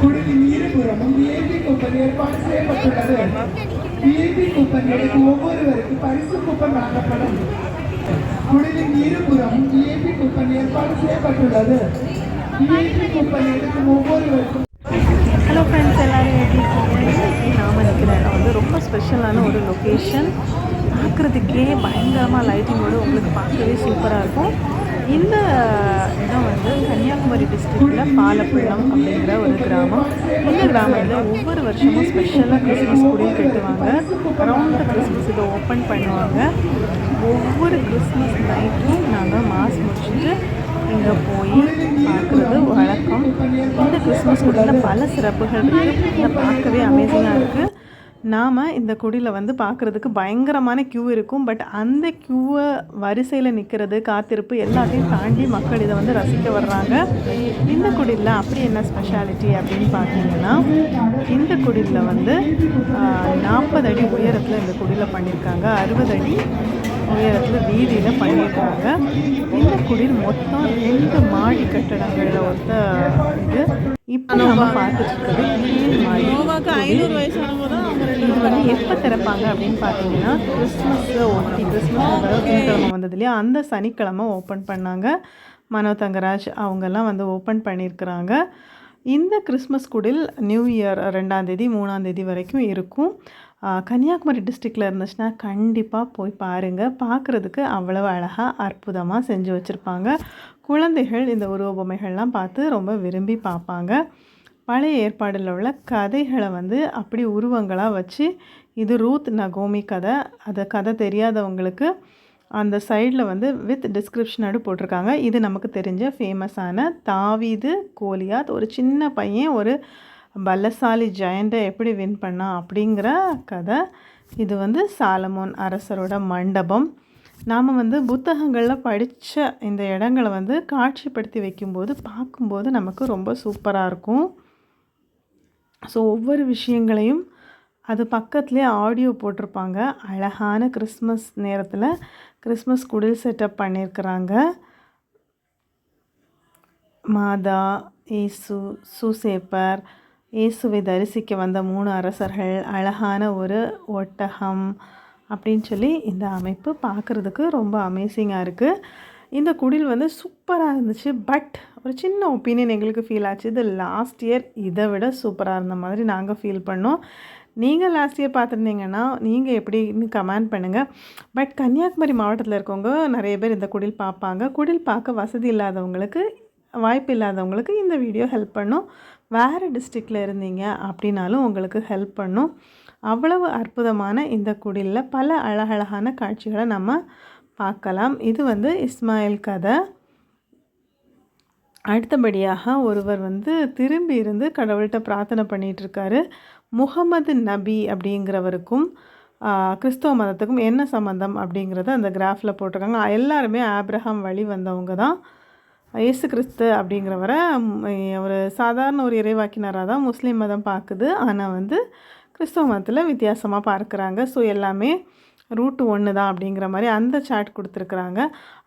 குடிலின் இருபுறமும் VIP coupon ஏற்பாடு செய்யப்பட்டுள்ளது. விஐபி கூப்பன் எடுக்கும் ஒவ்வொருவருக்கும் பரிசு கூப்பன் வழங்கப்படும். குடிலின் இருபுறமும் விஐபி கூப்பன் ஏற்பாடு செய்யப்பட்டுள்ளது. விஐபி கூப்பன் எடுக்கும் ஒவ்வொருவருக்கும். ஹலோ ஃப்ரெண்ட்ஸ், எல்லோரும் எப்படி இருக்கீங்க? நாம் நினைக்கிற இடம் வந்து ரொம்ப ஸ்பெஷலான ஒரு லொக்கேஷன். பார்க்குறதுக்கே பயங்கரமாக லைட்டிங்கோடு உங்களுக்கு பார்க்கவே சூப்பராக இருக்கும். இந்த இடம் வந்து கன்னியாகுமரி டிஸ்ட்ரிக்டில் பாலப்பள்ளம் அப்படிங்கிற ஒரு கிராமம். இந்த கிராமத்தில் ஒவ்வொரு வருஷமும் ஸ்பெஷலாக கிறிஸ்மஸ் கூடயும் கட்டுவாங்க. அரௌண்ட் கிறிஸ்மஸ் இதை ஓப்பன் பண்ணுவாங்க. ஒவ்வொரு கிறிஸ்மஸ் நைட்டும் நாங்கள் மாஸ் முடிச்சுட்டு இங்கே போய் பார்க்குறது வழக்கம். இந்த கிறிஸ்மஸ் குடியில் பல சிறப்புகள் இருக்குது. இதை பார்க்கவே அமேசிங்காக இருக்குது. நாம் இந்த குடியில் வந்து பார்க்குறதுக்கு பயங்கரமான க்யூ இருக்கும். பட் அந்த க்யூவை வரிசையில் நிற்கிறது, காத்திருப்பு எல்லாத்தையும் தாண்டி மக்கள் இதை வந்து ரசிக்க வர்றாங்க. இந்த குடியில் அப்படி என்ன ஸ்பெஷாலிட்டி அப்படின்னு பார்த்தீங்கன்னா, இந்த குடியில் வந்து 40 அடி உயரத்தில் இந்த குடியில் பண்ணியிருக்காங்க. 60 அடி உயரத்தில் வீதியில் பண்ணியிருக்காங்க. இந்த குடில் மொத்தம் 2 மாடி கட்டடங்களில் ஒருத்த இது. இப்போ நம்ம பார்த்துட்டு இருக்கிறது கீழ் மாடி. இது வந்து எப்போ திறப்பாங்க அப்படின்னு பார்த்தீங்கன்னா, கிறிஸ்மஸை ஒட்டி கிறிஸ்மஸ் திங்கக்கிழமை வந்தது இல்லையா, அந்த சனிக்கிழமை ஓப்பன் பண்ணாங்க. மனோ தங்கராஜ் அவங்கெல்லாம் வந்து ஓப்பன் பண்ணியிருக்கிறாங்க. இந்த கிறிஸ்மஸ் குடில் நியூ இயர் 2ஆம் தேதி 3ஆம் தேதி வரைக்கும் இருக்கும். கன்னியாகுமரி டிஸ்ட்ரிக்டில் இருந்துச்சுன்னா கண்டிப்பாக போய் பாருங்கள். பார்க்குறதுக்கு அவ்வளவு அழகாக அற்புதமாக செஞ்சு வச்சுருப்பாங்க. குழந்தைகள் இந்த உருவ பொம்மைகள்லாம் பார்த்து ரொம்ப விரும்பி பார்ப்பாங்க. பழைய ஏற்பாடில் உள்ள கதைகளை வந்து அப்படி உருவங்களாக வச்சு, இது ரூத் நகோமி கதை. அந்த கதை தெரியாதவங்களுக்கு அந்த சைடில் வந்து வித் டிஸ்கிரிப்ஷனோடு போட்டிருக்காங்க. இது நமக்கு தெரிஞ்ச ஃபேமஸான தாவீது கோலியாத், ஒரு சின்ன பையன் ஒரு பலசாலி ஜெயண்ட்டை எப்படி வின் பண்ணான் அப்படிங்கிற கதை. இது வந்து சாலமோன் அரசரோட மண்டபம். நாம் வந்து புத்தகங்களில் படித்த இந்த இடங்களை வந்து காட்சிப்படுத்தி வைக்கும்போது பார்க்கும்போது நமக்கு ரொம்ப சூப்பராக இருக்கும். ஸோ ஒவ்வொரு விஷயங்களையும் அது பக்கத்துலேயே ஆடியோ போட்டிருப்பாங்க. அழகான கிறிஸ்மஸ் நேரத்தில் கிறிஸ்மஸ் குடில் செட்டப் பண்ணியிருக்கிறாங்க. மாதா, இயேசு, சூசேப்பர், இயேசுவை தரிசிக்க வந்த 3 அரசர்கள், அழகான ஒரு ஒட்டகம் அப்படின்னு சொல்லி இந்த அமைப்பு பார்க்குறதுக்கு ரொம்ப அமேசிங்காக இருக்குது. இந்த குடில் வந்து சூப்பராக இருந்துச்சு. பட் ஒரு சின்ன ஒப்பீனியன் எங்களுக்கு ஃபீல் ஆச்சு. இது லாஸ்ட் இயர் இதை விட சூப்பராக இருந்த மாதிரி நாங்கள் ஃபீல் பண்ணோம். நீங்கள் லாஸ்ட் இயர் பார்த்துருந்தீங்கன்னா நீங்கள் எப்படின்னு கமெண்ட் பண்ணுங்கள். பட் கன்னியாகுமரி மாவட்டத்தில் இருக்கவங்க நிறைய பேர் இந்த குடில் பார்ப்பாங்க. குடில் பார்க்க வசதி இல்லாதவங்களுக்கு, வாய்ப்பு இல்லாதவங்களுக்கு இந்த வீடியோ ஹெல்ப் பண்ணும். வேறு டிஸ்ட்ரிக்டில் இருந்தீங்க அப்படின்னாலும் உங்களுக்கு ஹெல்ப் பண்ணும். அவ்வளவு அற்புதமான இந்த குடிலில் பல அழகழகான காட்சிகளை நம்ம பார்க்கலாம். இது வந்து இஸ்மாயில் கதை. அடுத்தபடியாக ஒருவர் வந்து திரும்பி இருந்து கடவுள்கிட்ட பிரார்த்தனை பண்ணிகிட்ருக்காரு. முகமது நபி அப்படிங்கிறவருக்கும் கிறிஸ்தவ மதத்துக்கும் என்ன சம்மந்தம் அப்படிங்கிறத அந்த கிராஃபில் போட்டிருக்காங்க. எல்லாருமே ஆப்ரஹாம் வழி வந்தவங்க தான். இயேசு கிறிஸ்து அப்படிங்கிறவரை ஒரு சாதாரண ஒரு இறைவாக்கினராக தான் முஸ்லீம் மதம் பார்க்குது. ஆனால் வந்து கிறிஸ்தவ மதத்தில் வித்தியாசமாக பார்க்குறாங்க. ஸோ எல்லாமே ரூட்டு ஒன்று தான் அப்படிங்கிற மாதிரி அந்த சாட் கொடுத்துருக்குறாங்க.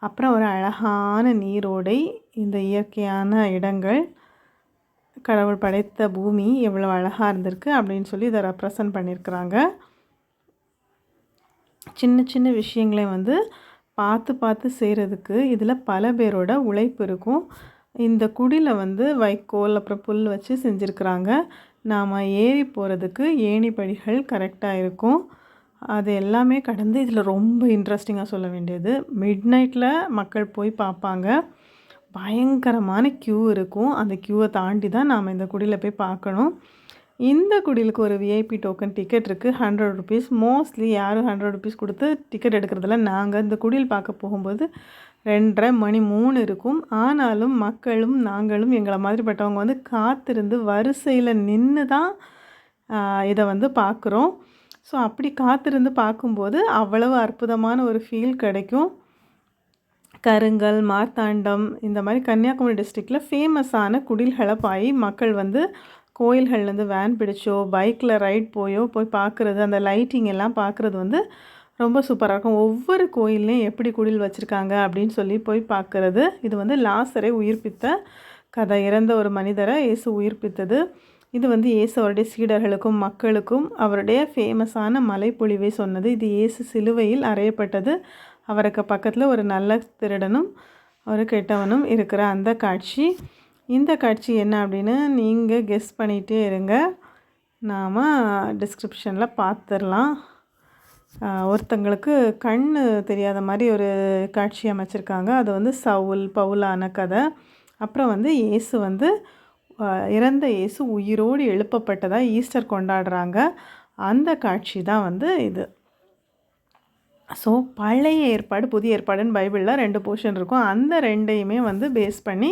அப்புறம் ஒரு அழகான நீரோடை, இந்த இயற்கையான இடங்கள், கடவுள் படைத்த பூமி எவ்வளோ அழகாக இருந்திருக்கு அப்படின்னு சொல்லி இதை ரெப்ரசன்ட் பண்ணியிருக்கிறாங்க. சின்ன சின்ன விஷயங்களை வந்து பார்த்து செய்கிறதுக்கு இதில் பல பேரோட உழைப்பு இருக்கும். இந்த குடியில் வந்து வைக்கோல் அப்புறம் புல் வச்சு செஞ்சுருக்குறாங்க. நாம் ஏறி போகிறதுக்கு ஏணிப்படிகள் கரெக்டாக இருக்கும். அது எல்லாமே கடந்து இதில் ரொம்ப இன்ட்ரெஸ்டிங்காக சொல்ல வேண்டியது, மிட் நைட்டில் மக்கள் போய் பார்ப்பாங்க. பயங்கரமான க்யூ இருக்கும். அந்த க்யூவை தாண்டி தான் நாம் இந்த குடியில் போய் பார்க்கணும். இந்த குடிலுக்கு ஒரு விஐபி டோக்கன் டிக்கெட் இருக்குது, 100 ருபீஸ். மோஸ்ட்லி யாரும் 100 ருபீஸ் கொடுத்து டிக்கெட் எடுக்கிறதில்ல. நாங்கள் இந்த குடில் பார்க்க போகும்போது 2:30 மணி 3 இருக்கும். ஆனாலும் மக்களும் நாங்களும் எங்களை மாதிரிப்பட்டவங்க வந்து காத்திருந்து வரிசையில் நின்று தான் இதை வந்து பார்க்குறோம். ஸோ அப்படி காத்திருந்து பார்க்கும்போது அவ்வளவு அற்புதமான ஒரு ஃபீல் கிடைக்கும். கருங்கல், மார்த்தாண்டம் இந்த மாதிரி கன்னியாகுமரி டிஸ்ட்ரிக்டில் ஃபேமஸான குடில்களை மக்கள் வந்து கோயில்கள்லேருந்து வேன் பிடிச்சோ பைக்கில் ரைட் போய் பார்க்குறது, அந்த லைட்டிங் எல்லாம் பார்க்குறது வந்து ரொம்ப சூப்பராக இருக்கும். ஒவ்வொரு கோயில்லையும் எப்படி குடில் வச்சுருக்காங்க அப்படின்னு சொல்லி போய் பார்க்குறது. இது வந்து லாசரை உயிர்ப்பித்த கதை. இறந்த ஒரு மனிதரை இயேசு உயிர்ப்பித்தது. இது வந்து இயேசு அவருடைய சீடர்களுக்கும் மக்களுக்கும் அவருடைய ஃபேமஸான மலைப்பொழிவை சொன்னது. இது இயேசு சிலுவையில் அறையப்பட்டது. அவருக்கு பக்கத்தில் ஒரு நல்ல திருடனும் ஒரு கெட்டவனும் இருக்கிற அந்த காட்சி. இந்த காட்சி என்ன அப்படின்னு நீங்கள் கெஸ் பண்ணிகிட்டே இருங்க. நாம் டிஸ்கிரிப்ஷனில் பார்த்துடலாம். ஒருத்தங்களுக்கு கண் தெரியாத மாதிரி ஒரு காட்சி அமைச்சிருக்காங்க. அது வந்து பவுலான கதை. அப்புறம் வந்து இயேசு வந்து இறந்த இயேசு உயிரோடு எழுப்பப்பட்டதாக ஈஸ்டர் கொண்டாடுறாங்க. அந்த காட்சி தான் வந்து இது. ஸோ பழைய ஏற்பாடு புதிய ஏற்பாடுன்னு பைபிளில் 2 போர்ஷன் இருக்கும். அந்த 2ஐயுமே வந்து பேஸ் பண்ணி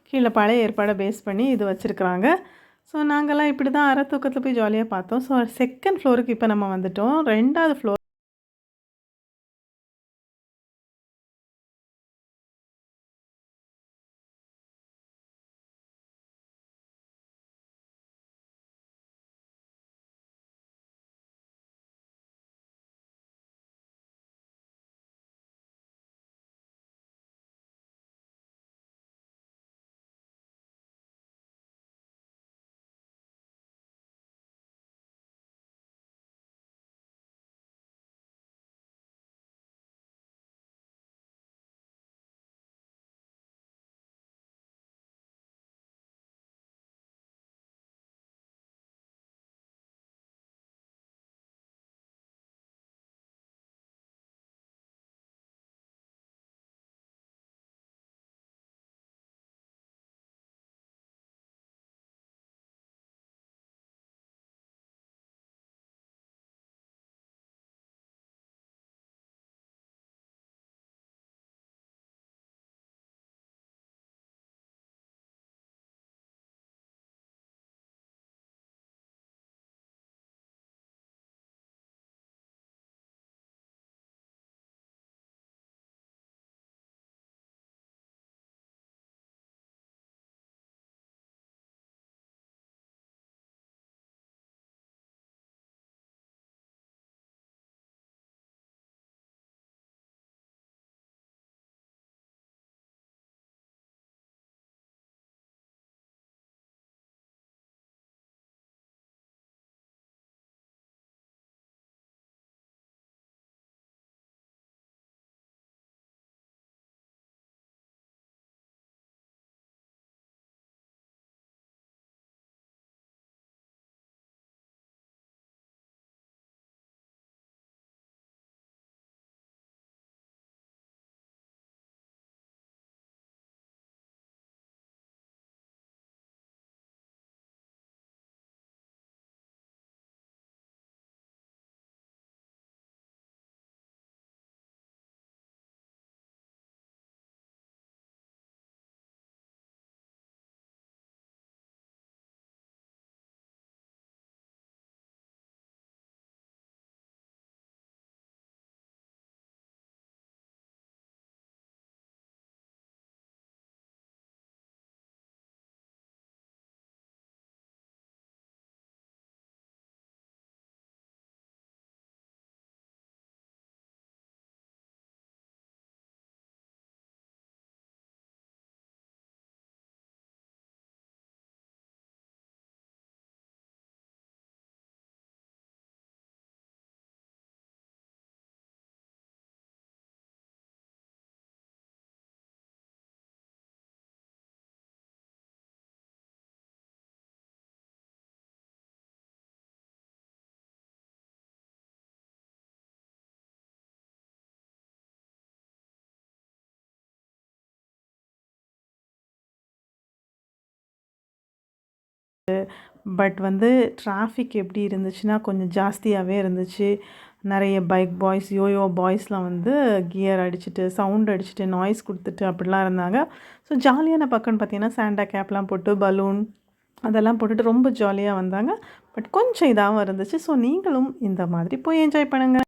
கீழே பழைய ஏற்பாடை பேஸ் பண்ணி இது வச்சுருக்குறாங்க. ஸோ நாங்கள்லாம் இப்படி தான் அரை தூக்கத்தில் போய் ஜாலியாக பார்த்தோம். ஸோ 2nd ஃப்ளோருக்கு இப்போ நம்ம வந்துவிட்டோம். 2வது ஃப்ளோர் பட் வந்து டிராஃபிக் எப்படி இருந்துச்சுன்னா கொஞ்சம் ஜாஸ்தியாகவே இருந்துச்சு. நிறைய பைக் பாய்ஸ் யோயோ பாய்ஸ்லாம் வந்து கியர் அடிச்சுட்டு சவுண்ட் அடிச்சுட்டு நாய்ஸ் கொடுத்துட்டு அப்படிலாம் இருந்தாங்க. ஸோ ஜாலியான பக்கம்னு பார்த்தீங்கன்னா சாண்டா கேப்லாம் போட்டு பலூன் அதெல்லாம் போட்டுட்டு ரொம்ப ஜாலியாக வந்தாங்க. பட் கொஞ்சம் இதாகவும் இருந்துச்சு. ஸோ நீங்களும் இந்த மாதிரி போய் என்ஜாய் பண்ணுங்கள்.